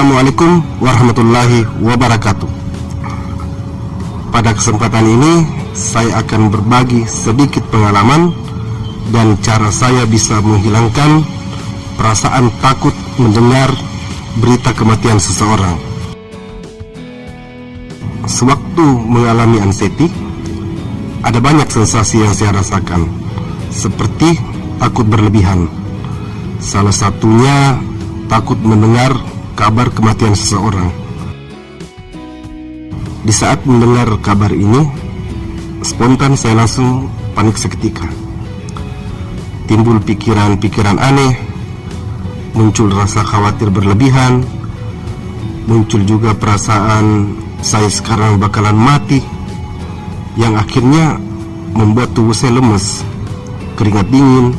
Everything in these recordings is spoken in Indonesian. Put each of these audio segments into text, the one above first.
Assalamualaikum warahmatullahi wabarakatuh. Pada kesempatan ini saya akan berbagi sedikit pengalaman dan cara saya bisa menghilangkan perasaan takut mendengar berita kematian seseorang. Sewaktu mengalami anxiety, ada banyak sensasi yang saya rasakan, seperti takut berlebihan. Salah satunya takut mendengar kabar kematian seseorang. Di saat mendengar kabar ini, spontan saya langsung panik seketika. Timbul pikiran-pikiran aneh, muncul rasa khawatir berlebihan, muncul juga perasaan saya sekarang bakalan mati, yang akhirnya membuat tubuh saya lemes, keringat dingin,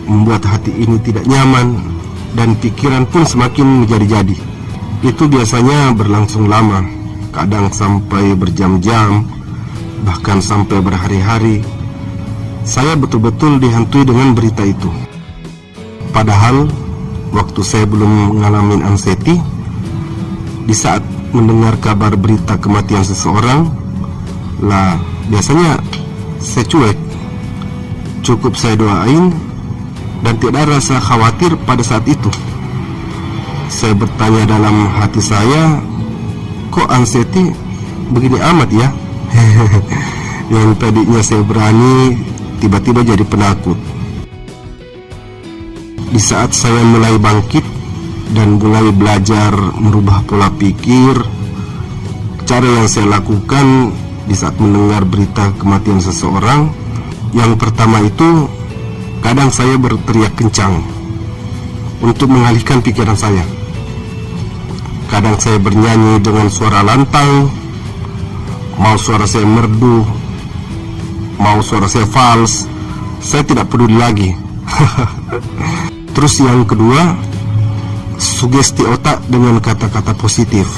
membuat hati ini tidak nyaman, dan pikiran pun semakin menjadi-jadi. Itu biasanya berlangsung lama, kadang sampai berjam-jam, bahkan sampai berhari-hari. Saya betul-betul dihantui dengan berita itu. Padahal waktu saya belum mengalami anxiety, di saat mendengar kabar berita kematian seseorang, biasanya saya cuek. Cukup saya doain dan tidak ada rasa khawatir pada saat itu. Saya bertanya dalam hati saya, kok anxiety begini amat ya? Yang tadinya saya berani, tiba-tiba jadi penakut. Di saat saya mulai bangkit dan mulai belajar merubah pola pikir, cara yang saya lakukan di saat mendengar berita kematian seseorang, yang pertama itu, kadang saya berteriak kencang untuk mengalihkan pikiran saya. Kadang saya bernyanyi dengan suara lantang, mau suara saya merdu, mau suara saya fals, saya tidak peduli lagi. Terus yang kedua, sugesti otak dengan kata-kata positif.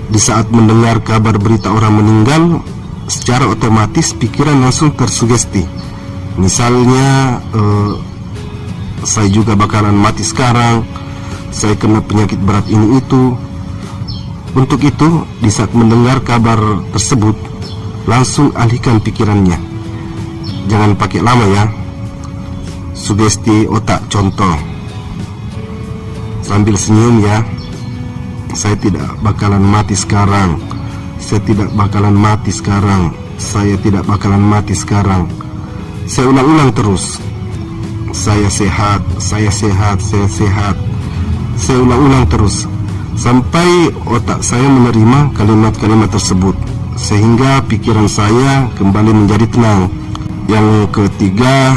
Di saat mendengar kabar berita orang meninggal, secara otomatis pikiran langsung tersugesti. Misalnya, saya juga bakalan mati sekarang, saya kena penyakit berat ini itu. Untuk itu, di saat mendengar kabar tersebut, langsung alihkan pikirannya. Jangan pakai lama ya. Sugesti otak, contoh, sambil senyum ya. Saya tidak bakalan mati sekarang. Saya tidak bakalan mati sekarang. Saya tidak bakalan mati sekarang. Saya ulang-ulang terus. Saya sehat, saya sehat, saya sehat. Saya ulang-ulang terus sampai otak saya menerima kalimat-kalimat tersebut, sehingga pikiran saya kembali menjadi tenang. Yang ketiga,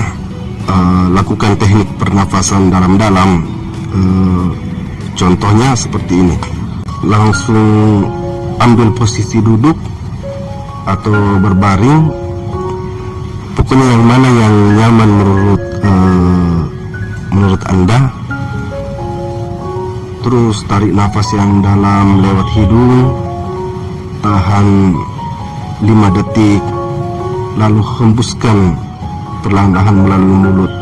lakukan teknik pernafasan dalam-dalam. Contohnya seperti ini. Langsung ambil posisi duduk atau berbaring, pokoknya yang mana yang nyaman menurut Anda. Terus tarik nafas yang dalam lewat hidung, tahan 5 detik, lalu hembuskan perlahan-lahan melalui mulut.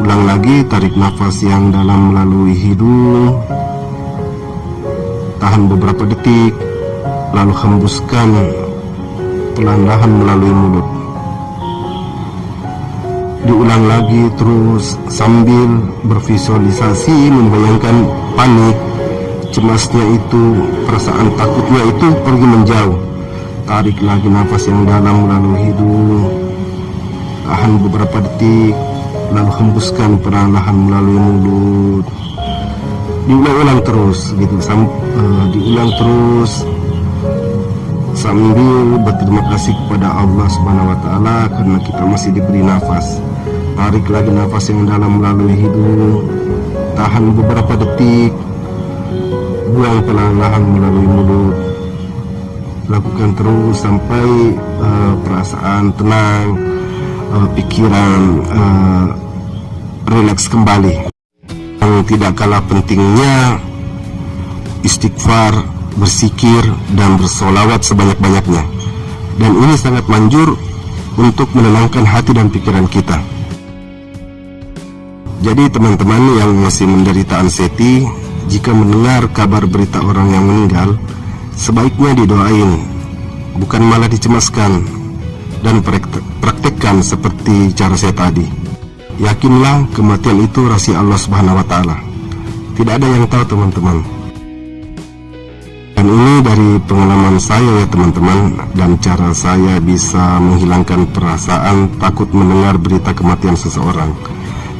Ulang lagi, tarik nafas yang dalam melalui hidung, tahan beberapa detik, lalu hembuskan perlahan-lahan melalui mulut. Diulang lagi terus sambil bervisualisasi, membayangkan panik, cemasnya itu, perasaan takutnya itu pergi menjauh. Tarik lagi nafas yang dalam melalui hidung, tahan beberapa detik, lalu hembuskan perlahan-lahan melalui mulut. Diulang-ulang terus gitu, diulang terus sambil berterima kasih kepada Allah Subhanahu wa Ta'ala karena kita masih diberi nafas. Tarik lagi nafas yang dalam melalui hidung, tahan beberapa detik, buang perlahan-lahan melalui mulut. Lakukan terus sampai perasaan tenang, pikiran rileks kembali. Yang tidak kalah pentingnya, istighfar, berzikir, dan bersolawat sebanyak-banyaknya. Dan ini sangat manjur untuk menenangkan hati dan pikiran kita. Jadi teman-teman yang masih menderita anxiety, jika mendengar kabar berita orang yang meninggal, sebaiknya didoain, bukan malah dicemaskan, dan praktekkan seperti cara saya tadi. Yakinlah kematian itu rahasia Allah Subhanahu wa Ta'ala. Tidak ada yang tahu teman-teman. Dan ini dari pengalaman saya ya teman-teman, dan cara saya bisa menghilangkan perasaan takut mendengar berita kematian seseorang.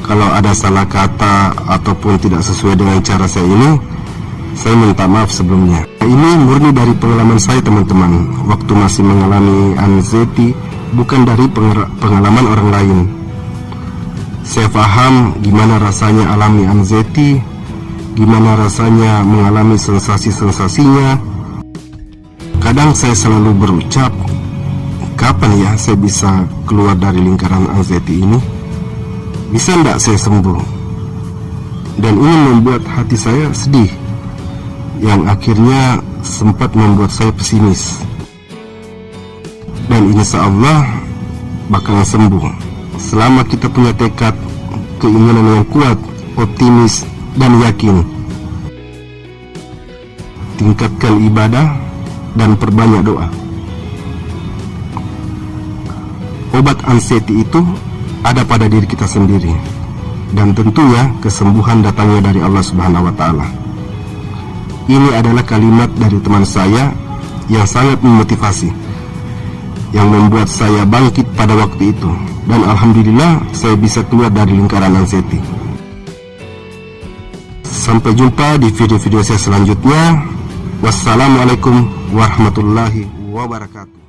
Kalau ada salah kata ataupun tidak sesuai dengan cara saya ini, saya minta maaf sebelumnya. Ini murni dari pengalaman saya teman-teman, waktu masih mengalami anxiety, bukan dari pengalaman orang lain. Saya paham gimana rasanya alami anxiety, gimana rasanya mengalami sensasi-sensasinya. Kadang saya selalu berucap, kapan ya saya bisa keluar dari lingkaran anxiety ini? Bisa enggak saya sembuh? Dan ini membuat hati saya sedih, yang akhirnya sempat membuat saya pesimis. Dan insya Allah bakalan sembuh selama kita punya tekad, keinginan yang kuat, optimis, dan yakin. Tingkatkan ibadah dan perbanyak doa. Obat anxiety itu ada pada diri kita sendiri, dan tentunya kesembuhan datangnya dari Allah Subhanahu wa Ta'ala. Ini adalah kalimat dari teman saya yang sangat memotivasi, yang membuat saya bangkit pada waktu itu, dan alhamdulillah saya bisa keluar dari lingkaran anxiety. Sampai jumpa di video-video saya selanjutnya. Wassalamualaikum warahmatullahi wabarakatuh.